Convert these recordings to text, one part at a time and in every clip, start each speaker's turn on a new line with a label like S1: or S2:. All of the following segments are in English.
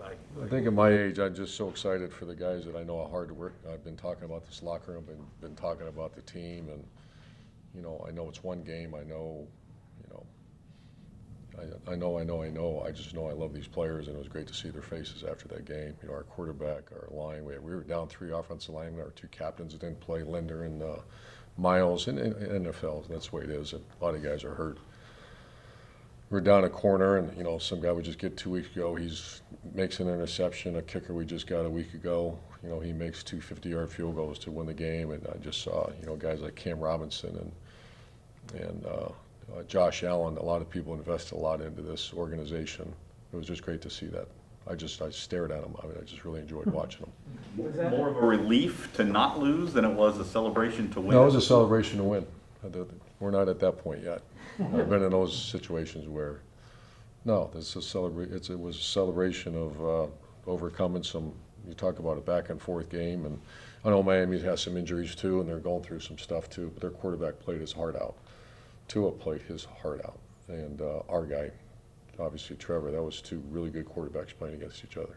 S1: I think at my age, I'm just so excited for the guys that I know how hard to work. I've been talking about this locker room, been talking about the team, and I know it's one game. I know, I just know I love these players, and it was great to see their faces after that game. Our quarterback, our line, we were down 3 offensive linemen. Our 2 captains didn't play, Linder and Miles, in NFL. That's the way it is. A lot of guys are hurt. We're down a corner, and some guy we just get 2 weeks ago. Makes an interception. A kicker we just got a week ago. He makes 2 50-yard field goals to win the game. And I just saw guys like Cam Robinson and Josh Allen. A lot of people invested a lot into this organization. It was just great to see that. I stared at them. I just really enjoyed watching them.
S2: Was that more of a relief to not lose than it was a celebration to win?
S1: No, it was a celebration to win. We're not at that point yet. I've been in those situations where, no, it was a celebration of overcoming some. You talk about a back and forth game, and I know Miami has some injuries too, and they're going through some stuff too. But their quarterback played his heart out. Tua played his heart out, and our guy, obviously Trevor. That was 2 really good quarterbacks playing against each other.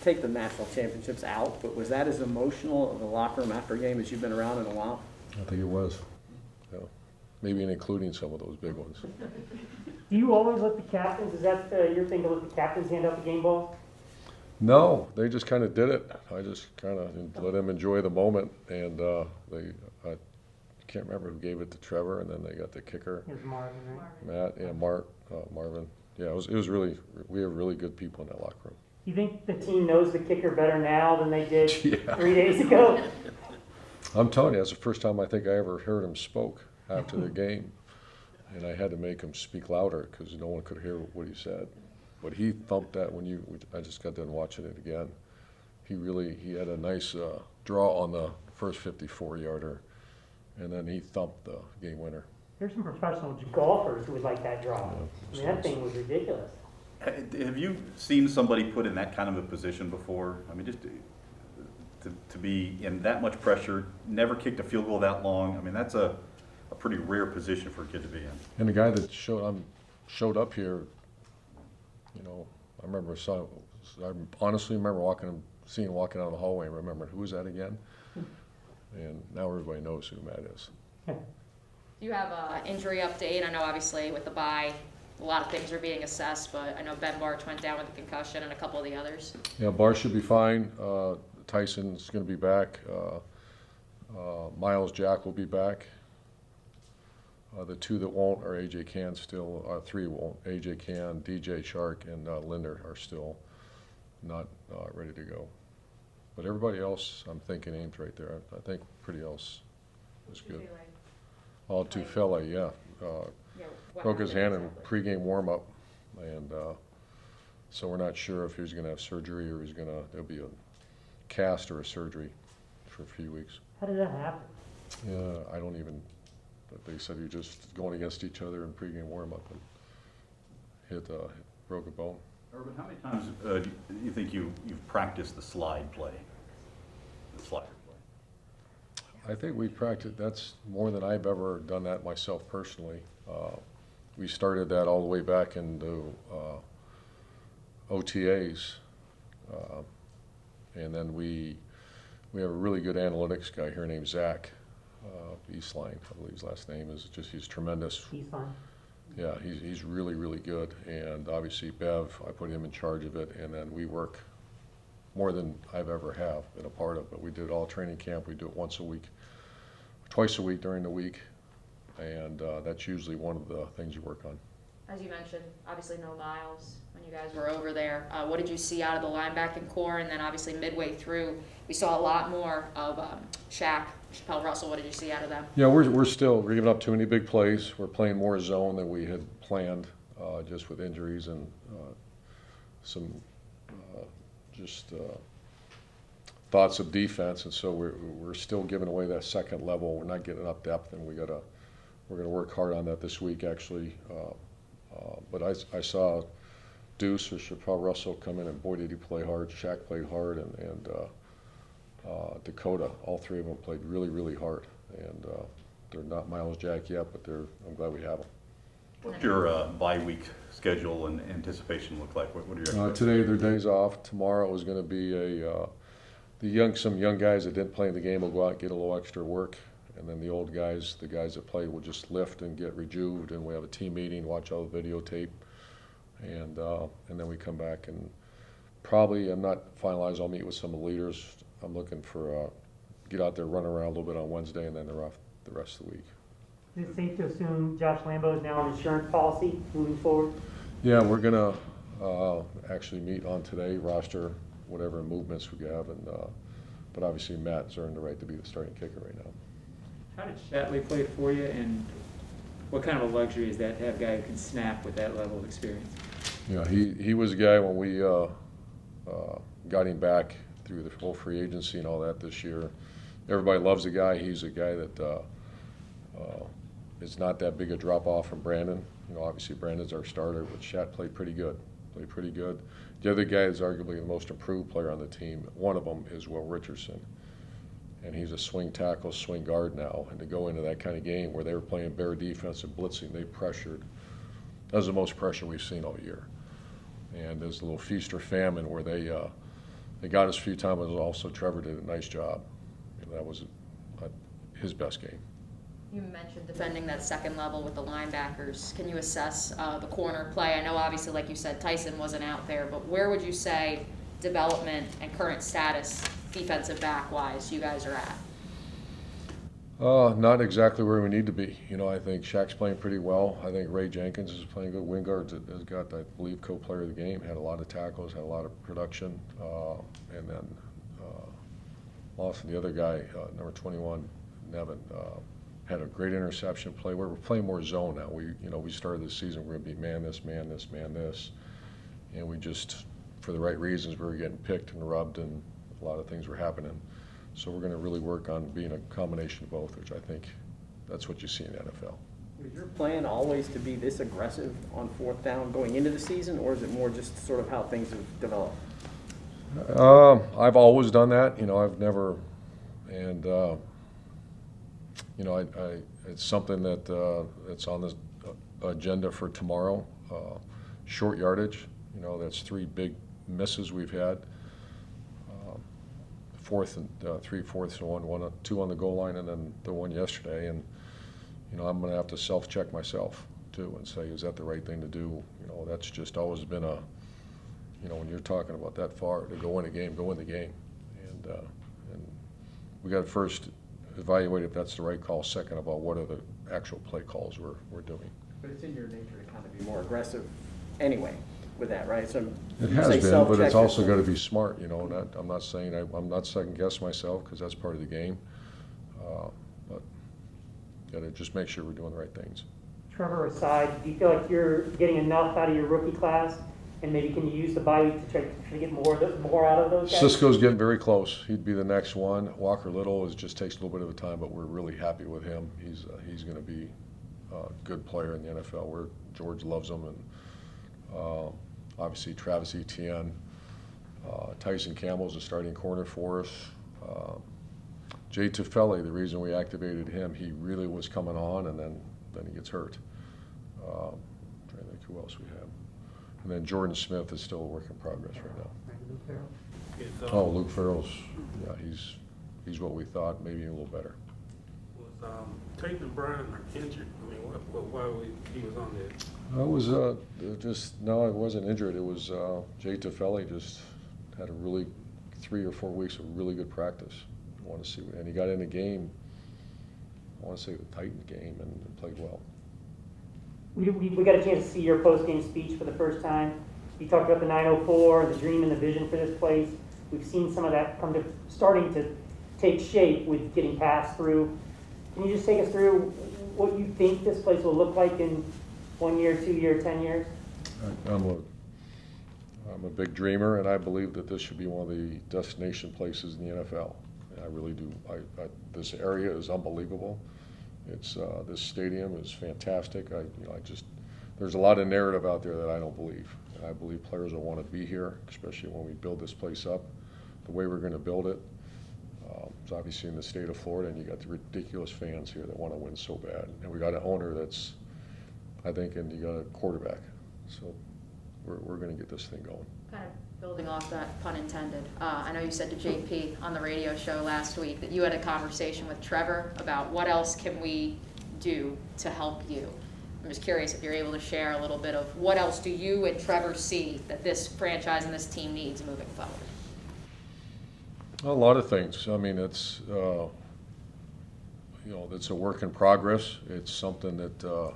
S3: Take the national championships out, but was that as emotional of a locker room after a game as you've been around in a while?
S1: I think it was. Yeah. Maybe including some of those big ones.
S4: Do you always let the captains, is that your thing to let the captains hand out the game ball?
S1: No, they just kind of did it. I just kind of let them enjoy the moment, and I can't remember who gave it to Trevor, and then they got the kicker.
S4: It was Marvin, right?
S1: Matt, yeah, Marvin. Yeah, it was really, we have really good people in that locker room.
S4: You think the team knows the kicker better now than they did
S1: Yeah.
S4: 3 days ago?
S1: I'm telling you, that's the first time I think I ever heard him spoke after the game, and I had to make him speak louder because no one could hear what he said. But he thumped that I just got done watching it again. He had a nice draw on the first 54-yarder, and then he thumped the game winner.
S4: There's some professional golfers who would like that draw.
S1: Yeah,
S4: That thing was ridiculous.
S2: Have you seen somebody put in that kind of a position before? I mean, just to be in that much pressure, never kicked a field goal that long. I mean, that's a pretty rare position for a kid to be in.
S1: And the guy that showed up here, I honestly remember seeing him walking down the hallway and remembered, who was that again? And now everybody knows who Matt is.
S5: Do you have an injury update? I know obviously with the bye, a lot of things are being assessed, but I know Ben Barch went down with a concussion and a couple of the others.
S1: Yeah, Barr should be fine. Tyson's going to be back. Miles Jack will be back. The 2 that won't are AJ Can still. 3 won't. AJ Can, DJ Shark, and Linder are still not ready to go. But everybody else, I'm thinking, aimed right there. I think pretty else is good. All Tufele, yeah. Broke his hand in pregame warm-up, and so we're not sure if he's going to have surgery or there'll be a cast or a surgery for a few weeks.
S4: How did that happen?
S1: Yeah, I don't even. They said he was just going against each other in pregame warm-up and broke a bone.
S2: Urban, how many times do you think you've practiced the slide play, the slider play?
S1: I think we practiced. That's more than I've ever done that myself personally. We started that all the way back into OTAs, and then we have a really good analytics guy here named Zach Eastline, I believe his last name is. He's tremendous.
S4: Eastline.
S1: Yeah, he's really, really good. And obviously Bev, I put him in charge of it, and then we work more than I've ever been a part of. But we did all training camp. We do it once a week, twice a week during the week, and that's usually one of the things you work on.
S5: As you mentioned, obviously no Miles when you guys were over there. What did you see out of the linebacking core? And then obviously midway through, we saw a lot more of Shaq, Chappelle Russell. What did you see out of them?
S1: Yeah, we're giving up too many big plays. We're playing more zone than we had planned, just with injuries and some thoughts of defense. And so we're still giving away that second level. We're not getting up depth, and we're gonna work hard on that this week actually. But I saw Deuce or Chappelle Russell come in, and boy did he play hard. Shaq played hard, and Dakota, all 3 of them played really, really hard. And they're not Miles Jack yet, but I'm glad we have them.
S2: What's your bye week schedule and anticipation look like? What are your expectations?
S1: Today their days off. Tomorrow is going to be some young guys that didn't play in the game will go out and get a little extra work, and then the old guys, the guys that played, will just lift and get rejuvened. And we have a team meeting, watch all the videotape, and then we come back and probably, I'm not finalized. I'll meet with some of the leaders. I'm looking for get out there, run around a little bit on Wednesday, and then they're off the rest of the week.
S4: Is it safe to assume Josh Lambo is now on insurance policy moving forward?
S1: Yeah, we're gonna actually meet on today, roster whatever movements we have, and but obviously Matt's earned the right to be the starting kicker right now.
S6: How did Shatley play for you, and what kind of a luxury is that to have a guy who can snap with that level of experience?
S1: Yeah, he was a guy when we got him back through the whole free agency and all that this year. Everybody loves the guy. He's a guy that is not that big a drop off from Brandon. You know, obviously Brandon's our starter, but Shat played pretty good. The other guy is arguably the most improved player on the team. One of them is Will Richardson, and he's a swing tackle, swing guard now. And to go into that kind of game where they were playing bear defense and blitzing, they pressured. That was the most pressure we've seen all year. And there's a little feast or famine where they got us a few times. But also Trevor did a nice job. You know, that was his best game.
S5: You mentioned defending that second level with the linebackers. Can you assess the corner play? I know obviously, like you said, Tyson wasn't out there, but where would you say development and current status defensive back-wise you guys are at?
S1: Not exactly where we need to be. You know, I think Shaq's playing pretty well. I think Ray Jenkins is playing good. Wingard has got, I believe, co-player of the game. Had a lot of tackles, had a lot of production, and then Lawson, the other guy, number 21, Nevin, had a great interception play. We're playing more zone now. We started this season, we're going to be man this, and we just, for the right reasons, we were getting picked and rubbed, and a lot of things were happening. So we're going to really work on being a combination of both, which I think that's what you see in the NFL.
S3: Was your plan always to be this aggressive on fourth down going into the season, or is it more just sort of how things have developed?
S1: I've always done that. You know, I've never, and you know, it's something that that's on the agenda for tomorrow. Short yardage. You know, that's 3 big misses we've had. Fourth and 3 fourths and 1, 2 on the goal line, and then the one yesterday. And you know, I'm going to have to self-check myself too and say, is that the right thing to do? You know, that's just always been a, you know, when you're talking about that far to go in a game, go in the game, and we got to first evaluate if that's the right call. Second, about what are the actual play calls we're doing.
S3: But it's in your nature to kind of be more aggressive anyway with that, right? So
S1: It
S3: you
S1: has
S3: say
S1: been, but
S3: self-check
S1: it's also got
S3: yourself.
S1: to be smart. You know, I'm not saying I'm not second guess myself because that's part of the game, but got to just make sure we're doing the right things.
S4: Trevor aside, do you feel like you're getting enough out of your rookie class, and maybe can you use the bye week to try to get more out of those guys?
S1: Cisco's getting very close. He'd be the next one. Walker Little just takes a little bit of a time, but we're really happy with him. He's going to be a good player in the NFL. George loves him, and obviously Travis Etienne, Tyson Campbell's a starting corner for us. Jay Tufele, the reason we activated him, he really was coming on, and then he gets hurt. Trying to think who else we have. And then Jordan Smith is still a work in progress right now. Oh, Luke Farrell's, yeah, he's what we thought, maybe a little better.
S7: Was Tate and Brian injured? I mean, why he was on there?
S1: I was no, I wasn't injured. It was Jay Tufele just had a really 3 or 4 weeks of really good practice. I want to see, and he got in a game. I want to say the Titans game and played well.
S4: We got a chance to see your post-game speech for the first time. You talked about the 904, the dream and the vision for this place. We've seen some of that starting to take shape with getting passed through. Can you just take us through what you think this place will look like in 1 year, 2 year, 10 years?
S1: I'm a big dreamer, and I believe that this should be one of the destination places in the NFL. I really do. This area is unbelievable. It's this stadium is fantastic. There's a lot of narrative out there that I don't believe, and I believe players will want to be here, especially when we build this place up the way we're going to build it. It's obviously in the state of Florida, and you got the ridiculous fans here that want to win so bad, and we got an owner that's I think, and you got a quarterback. So we're going to get this thing going.
S5: Kind of building off that, pun intended, I know you said to JP on the radio show last week that you had a conversation with Trevor about what else can we do to help you. I'm just curious if you're able to share a little bit of what else do you and Trevor see that this franchise and this team needs moving forward?
S1: A lot of things. I mean, it's, it's a work in progress. It's something that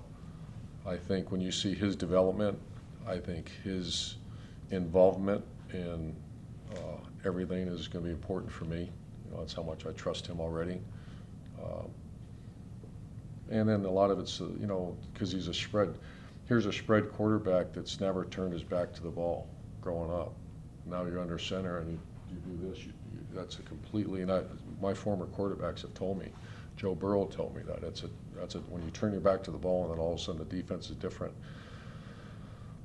S1: I think when you see his development, I think his involvement in everything is going to be important for me. That's how much I trust him already. And then a lot of it's, because here's a spread quarterback that's never turned his back to the ball growing up. Now you're under center and you do this, that's a completely, and my former quarterbacks have told me, Joe Burrow told me that, when you turn your back to the ball and then all of a sudden the defense is different.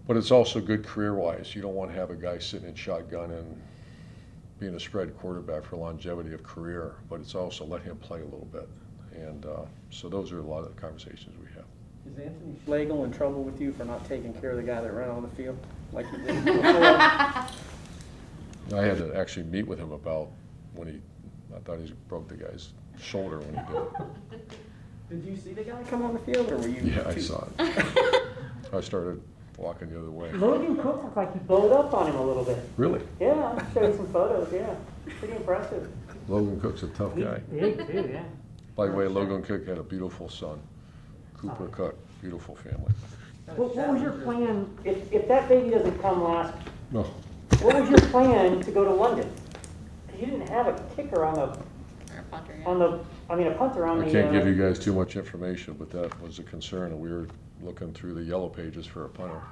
S1: But it's also good career-wise. You don't want to have a guy sitting in shotgun and being a spread quarterback for longevity of career, but it's also let him play a little bit. And so those are a lot of the conversations we have.
S3: Is Anthony Schlegel in trouble with you for not taking care of the guy that ran on the field like you did before?
S1: I had to actually meet with him about I thought he broke the guy's shoulder when he did it.
S3: Did you see the guy come on the field, or were you?
S1: Yeah, I saw it. I started walking the other way.
S4: Logan Cook looked like he bowed up on him a little bit.
S1: Really?
S4: Yeah, I'll show you some photos, yeah. Pretty impressive.
S1: Logan Cook's a tough guy.
S4: He's big too, yeah.
S1: By the way, Logan Cook had a beautiful son, Cooper Cook, beautiful family.
S4: What was your plan, if that baby doesn't come last,
S1: No,
S4: what was your plan to go to London? 'Cause you didn't have a kicker on the,
S5: Or a punter, yeah.
S4: a punter on the.
S1: I can't give you guys too much information, but that was a concern, and we were looking through the yellow pages for a punter.